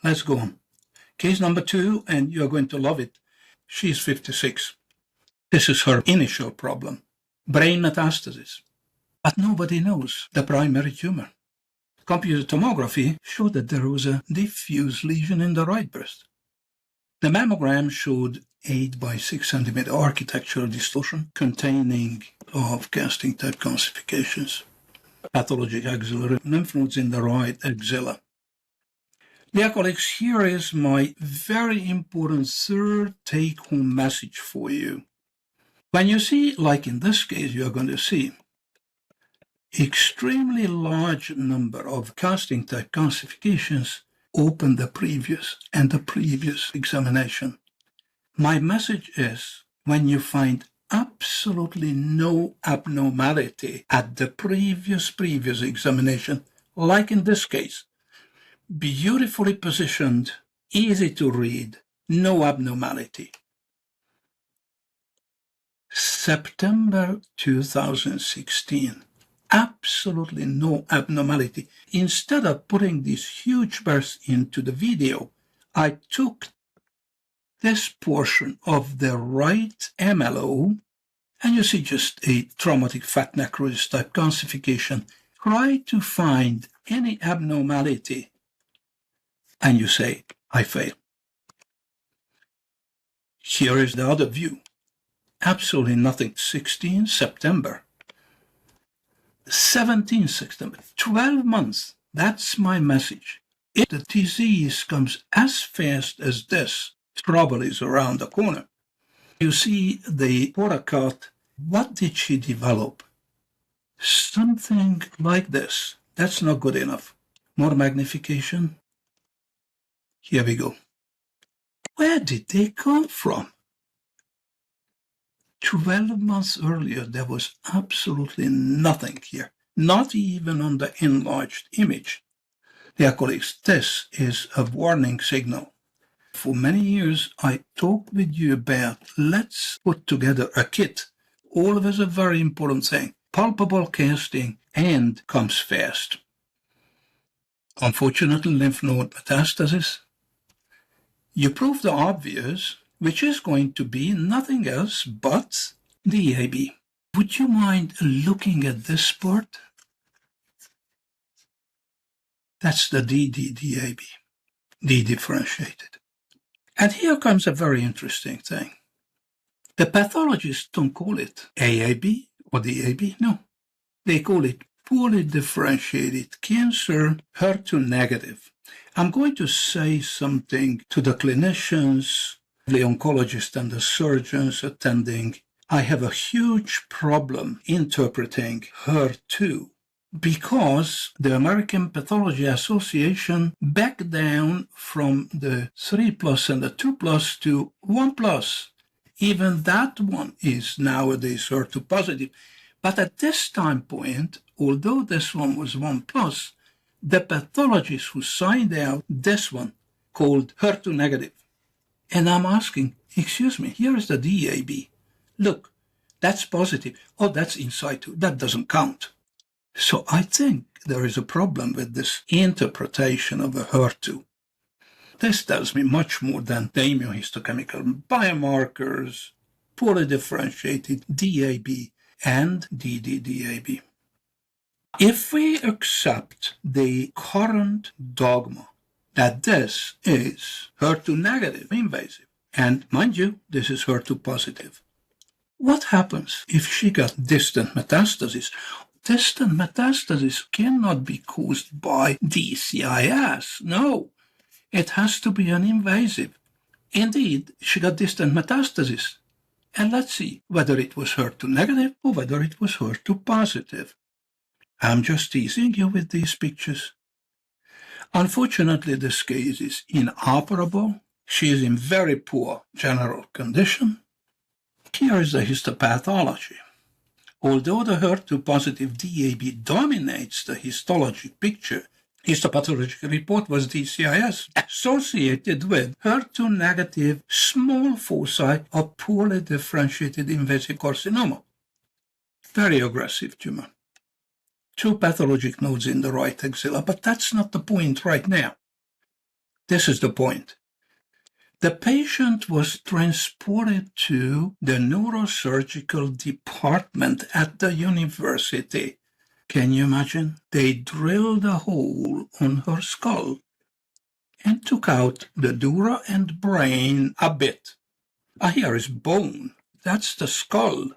Let's go on. Case number 2, and you're going to love it. She's 56. This is her initial problem, brain metastasis. But nobody knows the primary tumor. Computer tomography showed that there was a diffuse lesion in the right breast. The mammogram showed 8 by 6 centimeter architectural distortion containing of casting type calcifications, pathologic axillary lymph nodes in the right axilla. Dear colleagues, here is my very important third take-home message for you. When you see, like in this case, you're going to see extremely large number of casting type calcifications open the previous examination. My message is, when you find absolutely no abnormality at the previous examination, like in this case, beautifully positioned, easy to read, no abnormality. September 2016, absolutely no abnormality. Instead of putting this huge burst into the video, I took this portion of the right MLO, and you see just a traumatic fat necrosis type calcification. Try to find any abnormality, and you say, I fail. Here is the other view. Absolutely nothing. 16 September. 17 September. 12 months. That's my message. If the disease comes as fast as this, trouble is around the corner. You see the poracot. What did she develop? Something like this. That's not good enough. More magnification. Here we go. Where did they come from? 12 months earlier, there was absolutely nothing here, not even on the enlarged image. Dear colleagues, this is a warning signal. For many years, I talked with you about let's put together a kit. Always a very important thing. Palpable casting and comes fast. Unfortunately, lymph node metastasis. You prove the obvious, which is going to be nothing else but DAB. Would you mind looking at this part? That's the DDDAB, dedifferentiated. And here comes a very interesting thing. The pathologists don't call it AAB or DAB, no. They call it poorly differentiated cancer, HER2 negative. I'm going to say something to the clinicians, the oncologists and the surgeons attending. I have a huge problem interpreting HER2 because the American Pathology Association backed down from the 3+ and the 2+ to 1+. Even that one is nowadays HER2 positive. But at this time point, although this one was 1+, the pathologist who signed out this one called HER2 negative. And I'm asking, excuse me, here is the DAB. Look, that's positive. Oh, that's in situ. That doesn't count. So I think there is a problem with this interpretation of a HER2. This tells me much more than the immunohistochemical biomarkers, poorly differentiated DAB, and DDDAB. If we accept the current dogma that this is HER2 negative invasive, and mind you, this is HER2 positive, what happens if she got distant metastasis? Distant metastasis cannot be caused by DCIS. No, it has to be an invasive. Indeed, she got distant metastasis. And let's see whether it was HER2 negative or whether it was HER2 positive. I'm just teasing you with these pictures. Unfortunately, this case is inoperable. She is in very poor general condition. Here is the histopathology. Although the HER2 positive DAB dominates the histology picture, histopathologic report was DCIS associated with HER2 negative small foci of poorly differentiated invasive carcinoma. Very aggressive tumor. 2 pathologic nodes in the right axilla, but that's not the point right now. This is the point. The patient was transported to the neurosurgical department at the university. Can you imagine? They drilled a hole on her skull and took out the dura and brain a bit. Here is bone. That's the skull.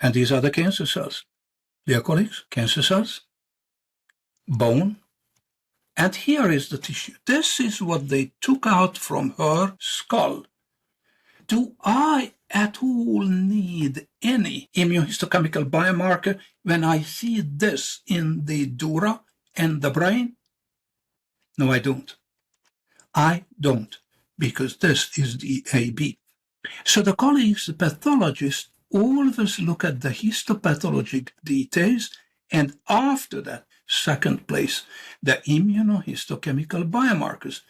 And these are the cancer cells. Dear colleagues, cancer cells, bone, and here is the tissue. This is what they took out from her skull. Do I at all need any immunohistochemical biomarker when I see this in the dura and the brain? No, I don't. I don't, because this is the AB. So the colleagues, the pathologists, always look at the histopathologic details, and after that, second place, the immunohistochemical biomarkers.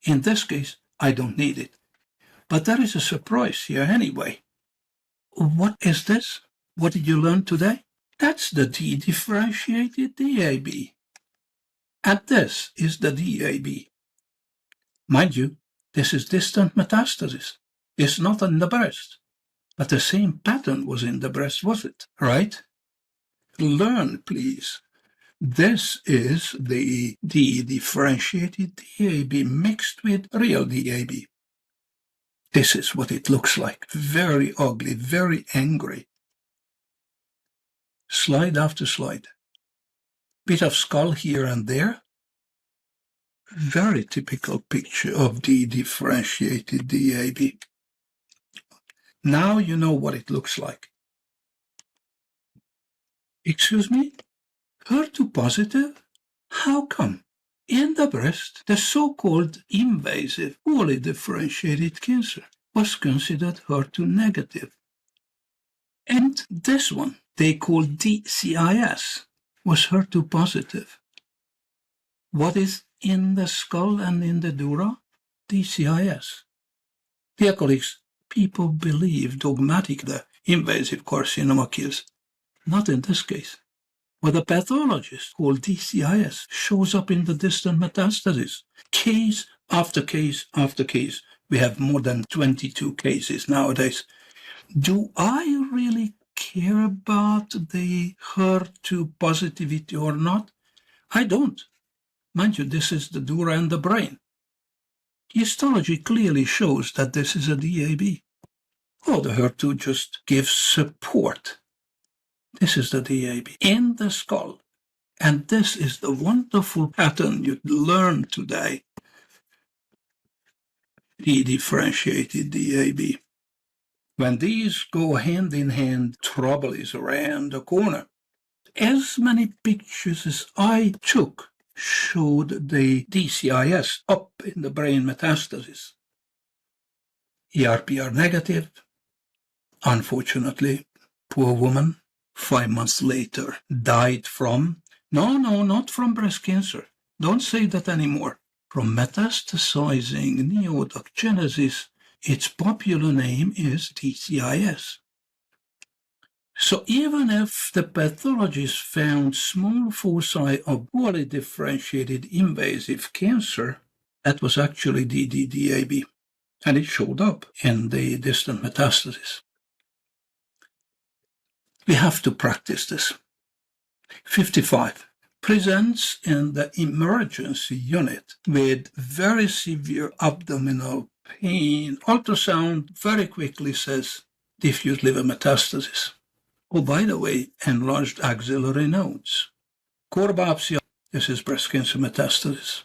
In this case, I don't need it. But there is a surprise here anyway. What is this? What did you learn today? That's the D-differentiated DAB. And this is the DAB. Mind you, this is distant metastasis. It's not in the breast. But the same pattern was in the breast, was it? Right? Learn, please. This is the D-differentiated DAB mixed with real DAB. This is what it looks like. Very ugly, very angry. Slide after slide. Bit of skull here and there. Very typical picture of D-differentiated DAB. Now you know what it looks like. Excuse me? HER2 positive? How come? In the breast, the so-called invasive, poorly differentiated cancer was considered HER2 negative. And this one, they call DCIS, was HER2 positive. What is in the skull and in the dura? DCIS. Dear colleagues, people believe dogmatically the invasive carcinoma kills. Not in this case. What a pathologist called DCIS shows up in the distant metastasis. Case after case after case. We have more than 22 cases nowadays. Do I really care about the HER2 positivity or not? I don't. Mind you, this is the dura and the brain. Histology clearly shows that this is a DAB. Oh, the HER2 just gives support. This is the DAB in the skull. And this is the wonderful pattern you learned today. D-differentiated DAB. When these go hand in hand, trouble is around the corner. As many pictures as I took showed the DCIS up in the brain metastasis. ERPR negative. Unfortunately, poor woman, 5 months later, died from, no, not from breast cancer. Don't say that anymore. From metastasizing neoadgenesis. Its popular name is DCIS. So even if the pathologist found small foci of poorly differentiated invasive cancer, that was actually DDDAB, and it showed up in the distant metastasis. We have to practice this. 55. Presents in the emergency unit with very severe abdominal pain. Ultrasound very quickly says diffuse liver metastasis. Oh, by the way, enlarged axillary nodes. Core biopsy, this is breast cancer metastasis.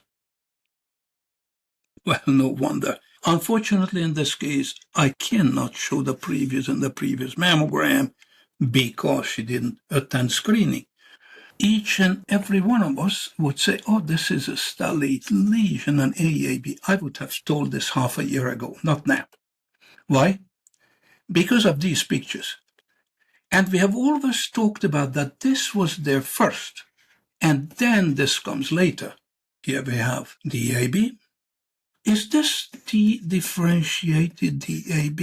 Well, no wonder. Unfortunately, in this case, I cannot show the previous mammogram because she didn't attend screening. Each and every one of us would say, oh, this is a stellate lesion, an AAB. I would have told this half a year ago, not now. Why? Because of these pictures. And we have always talked about that this was there first, and then this comes later. Here we have DAB. Is this D-differentiated DAB?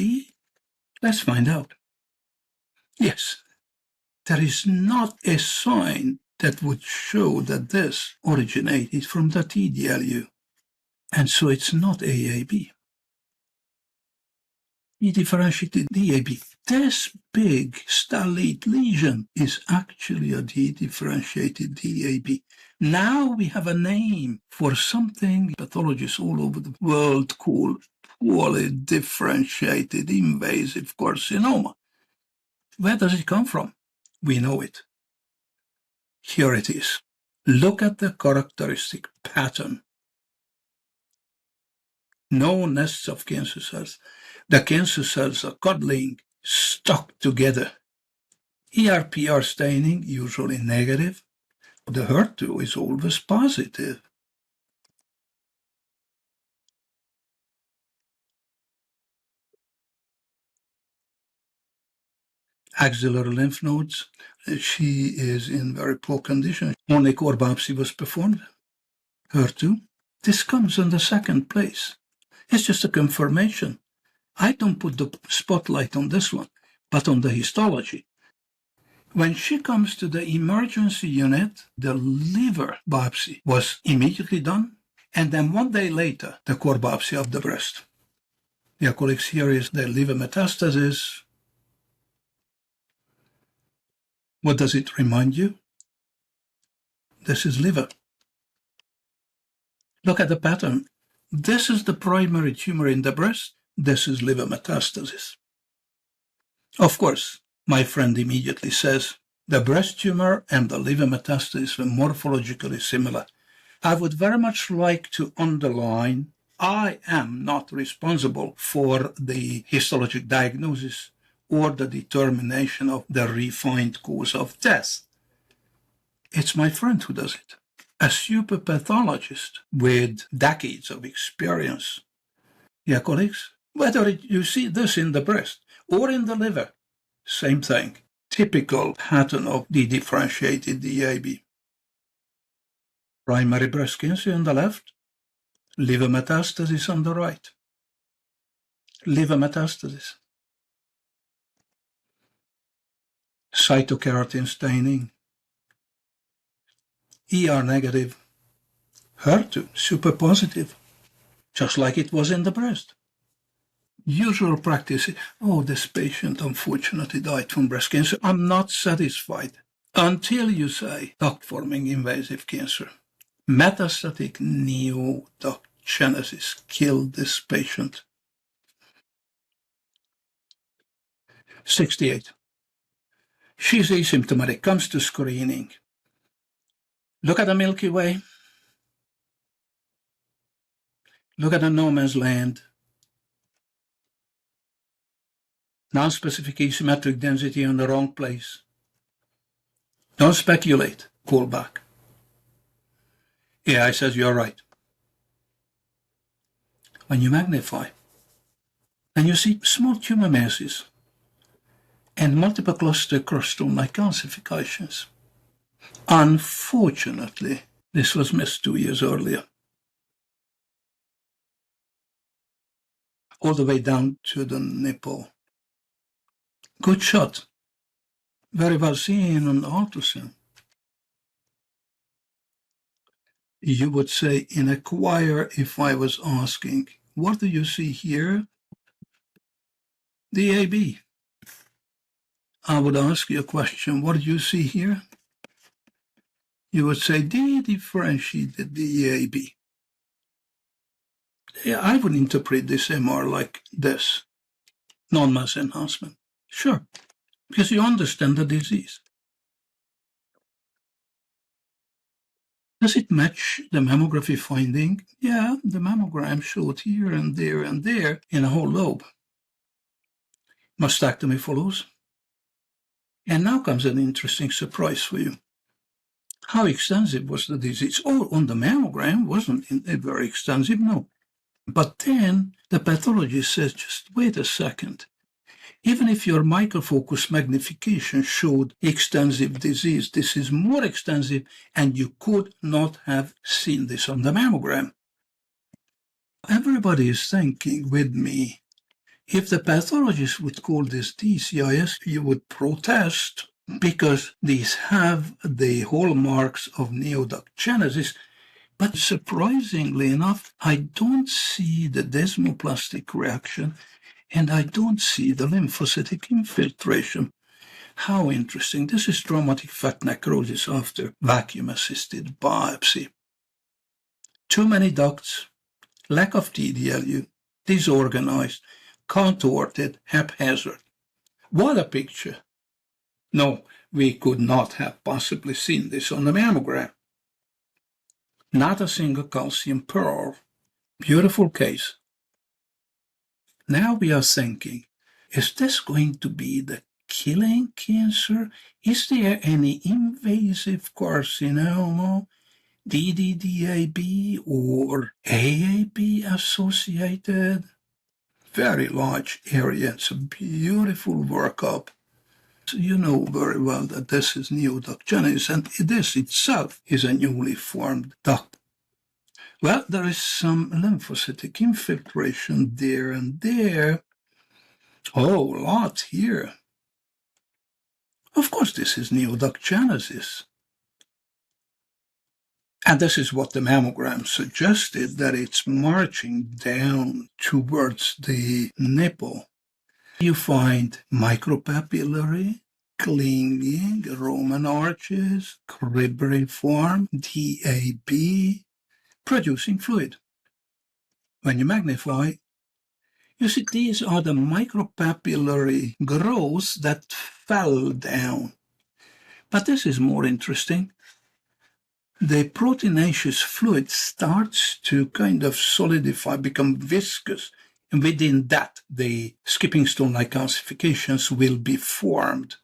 Let's find out. Yes, there is not a sign that would show that this originated from the TDLU. And so it's not AAB. Dedifferentiated DAB. This big stellate lesion is actually a dedifferentiated DAB. Now we have a name for something pathologists all over the world call poorly differentiated invasive carcinoma. Where does it come from? We know it. Here it is. Look at the characteristic pattern. No nests of cancer cells. The cancer cells are cuddling, stuck together. ER/PR staining, usually negative. The HER2 is always positive. Axillary lymph nodes, she is in very poor condition. Only core biopsy was performed. HER2, this comes in the second place. It's just a confirmation. I don't put the spotlight on this one, but on the histology. When she comes to the emergency unit, the liver biopsy was immediately done, and then 1 day later, the core biopsy of the breast. Dear colleagues, here is the liver metastasis. What does it remind you? This is liver. Look at the pattern. This is the primary tumor in the breast. This is liver metastasis. Of course, my friend immediately says, the breast tumor and the liver metastasis were morphologically similar. I would very much like to underline, I am not responsible for the histologic diagnosis or the determination of the refined cause of death. It's my friend who does it, a super pathologist with decades of experience. Yeah, colleagues, whether you see this in the breast or in the liver, same thing, typical pattern of dedifferentiated DAB. Primary breast cancer on the left, liver metastasis on the right. Liver metastasis. Cytokeratin staining. ER negative. HER2 super positive, just like it was in the breast. Usual practice, oh, this patient unfortunately died from breast cancer. I'm not satisfied until you say duct-forming invasive cancer. Metastatic neoduct genesis killed this patient. 68. She's asymptomatic, comes to screening. Look at the Milky Way. Look at the no man's land. Non-specific asymmetric density in the wrong place. Don't speculate. Call back. AI says you're right. When you magnify, and you see small tumor masses and multiple cluster crustome-like calcifications. Unfortunately, this was missed 2 years earlier. All the way down to the nipple. Good shot. Very well seen on the ultrasound. You would say in a choir, if I was asking, what do you see here? DAB. I would ask you a question, what do you see here? You would say dedifferentiated DAB. Yeah, I would interpret this MR like this. Non-mass enhancement. Sure, because you understand the disease. Does it match the mammography finding? Yeah, the mammogram showed here and there in a whole lobe. Mastectomy follows. And now comes an interesting surprise for you. How extensive was the disease? Oh, on the mammogram wasn't very extensive, no. But then the pathologist says, just wait a second. Even if your microfocus magnification showed extensive disease, this is more extensive, and you could not have seen this on the mammogram. Everybody is thinking with me, if the pathologist would call this DCIS, you would protest because these have the hallmarks of neoduct genesis, But surprisingly enough, I don't see the desmoplastic reaction and I don't see the lymphocytic infiltration. How interesting. This is traumatic fat necrosis after vacuum-assisted biopsy. Too many ducts, lack of TDLU, disorganized, contorted, haphazard. What a picture. No, we could not have possibly seen this on the mammogram. Not a single calcium pearl. Beautiful case. Now we are thinking, is this going to be the killing cancer? Is there any invasive carcinoma, DDDAB or AAB associated? Very large area. It's a beautiful workup. You know very well that this is neoduct genesis, and this itself is a newly formed duct. Well, there is some lymphocytic infiltration there and there. Oh, a lot here. Of course, this is neoduct genesis. And this is what the mammogram suggested, that it's marching down towards the nipple. You find micropapillary, clinging, Roman arches, cribriform, DAB, producing fluid. When you magnify, you see these are the micropapillary growths that fell down. But this is more interesting. The proteinaceous fluid starts to kind of solidify, become viscous, and within that, the skipping stone-like calcifications will be formed.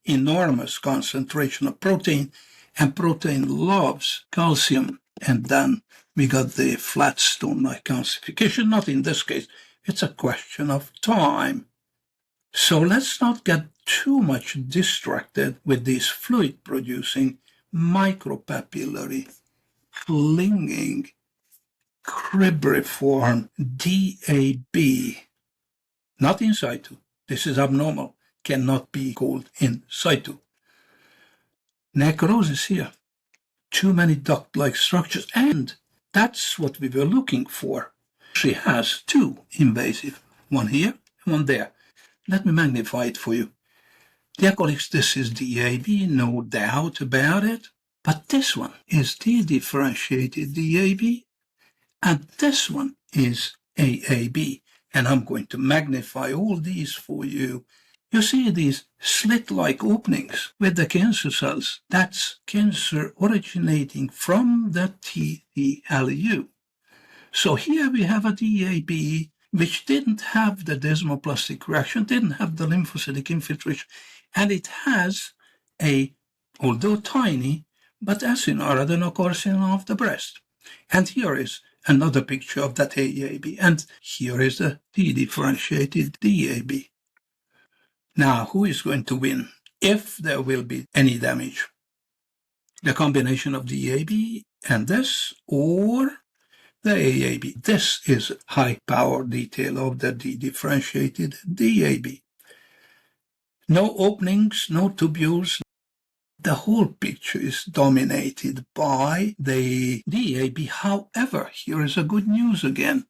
Enormous concentration of protein, and protein loves calcium. And then we got the flat stone-like calcification. Not in this case. It's a question of time. So let's not get too much distracted with these fluid-producing micropapillary, clinging, cribriform, DAB. Not in situ. This is abnormal. Cannot be called in situ. Necrosis here. Too many duct-like structures, and that's what we were looking for. She has two invasive, one here and one there. Let me magnify it for you. Dear colleagues, this is DAB, no doubt about it. But this one is dedifferentiated DAB, and this one is AAB. And I'm going to magnify all these for you. You see these slit-like openings with the cancer cells. That's cancer originating from the TDLU. So here we have a DAB which didn't have the desmoplastic reaction, didn't have the lymphocytic infiltration, and it has although tiny, but acinar adenocarcinoma of the breast. And here is another picture of that AAB, and here is the dedifferentiated DAB. Now, who is going to win if there will be any damage? The combination of DAB and this, or the AAB. This is high power detail of the dedifferentiated DAB. No openings, no tubules. The whole picture is dominated by the DAB. However, here is a good news again.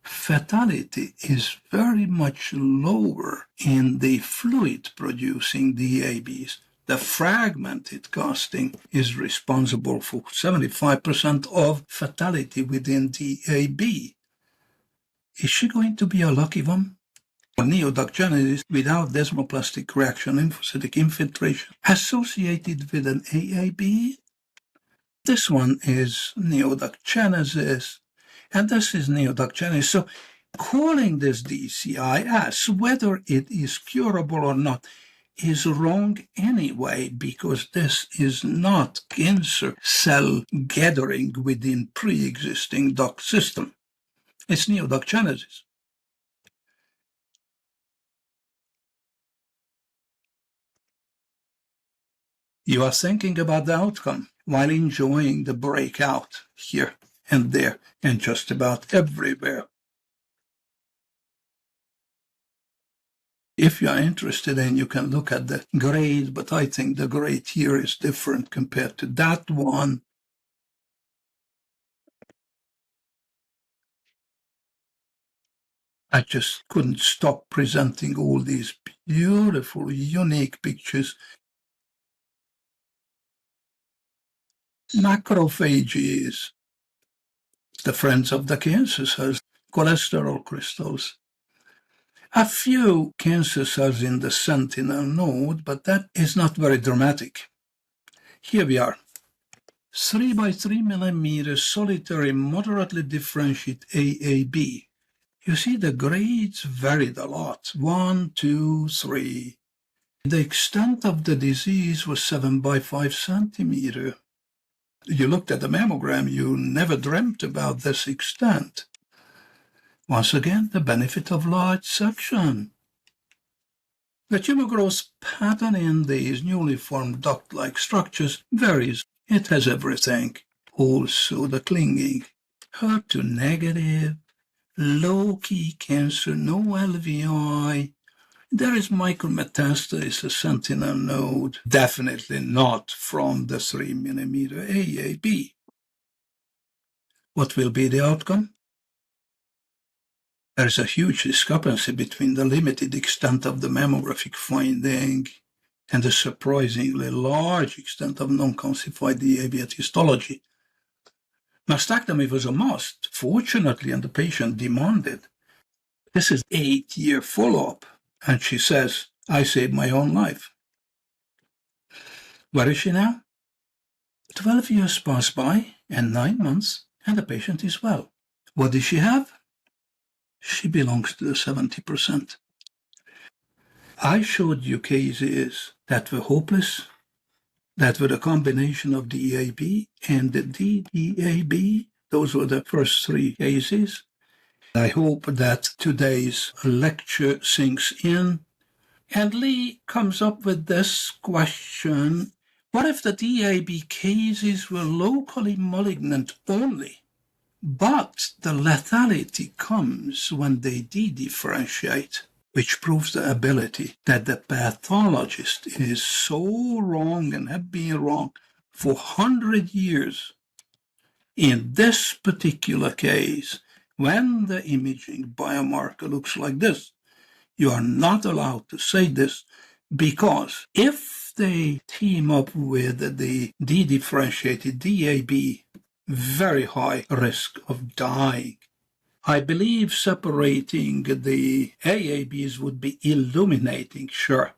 Fatality is very much lower in the fluid-producing DABs. The fragmented casting is responsible for 75% of fatality within DAB. Is she going to be a lucky one? Neoduct genesis without desmoplastic reaction, lymphocytic infiltration associated with an AAB. This one is neoduct genesis, and this is neoduct genesis. So calling this DCIS, whether it is curable or not, is wrong anyway, because this is not cancer cell gathering within pre-existing duct system. It's neoduct genesis. You are thinking about the outcome while enjoying the breakout here and there and just about everywhere. If you are interested, then you can look at the grade, but I think the grade here is different compared to that one. I just couldn't stop presenting all these beautiful, unique pictures. Macrophages, the friends of the cancer cells, cholesterol crystals. A few cancer cells in the sentinel node, but that is not very dramatic. Here we are. 3 by 3 millimeter solitary moderately differentiated AAB. You see the grades varied a lot. 1, 2, 3. The extent of the disease was 7 by 5 centimeter. You looked at the mammogram, you never dreamt about this extent. Once again, the benefit of large section. The tumor growth pattern in these newly formed duct-like structures varies. It has everything. Also the clinging. HER2 negative, low-key cancer, no LVI. There is micrometastasis, sentinel node. Definitely not from the 3 millimeter AAB. What will be the outcome? There is a huge discrepancy between the limited extent of the mammographic finding and the surprisingly large extent of non-calcified DAB at histology. Mastectomy was a must, fortunately, and the patient demanded. This is 8-year follow-up, and she says, I saved my own life. Where is she now? 12 years pass by, and 9 months, and the patient is well. What does she have? She belongs to the 70%. I showed you cases that were hopeless, that were a combination of DAB and the DDAB. Those were the first 3 cases. I hope that today's lecture sinks in. And Lee comes up with this question: what if the DAB cases were locally malignant only, but the lethality comes when they dedifferentiate, which proves the ability that the pathologist is so wrong and have been wrong for 100 years. In this particular case, when the imaging biomarker looks like this, you are not allowed to say this, because if they team up with the dedifferentiated DAB, very high risk of dying. I believe separating the AABs would be illuminating, sure,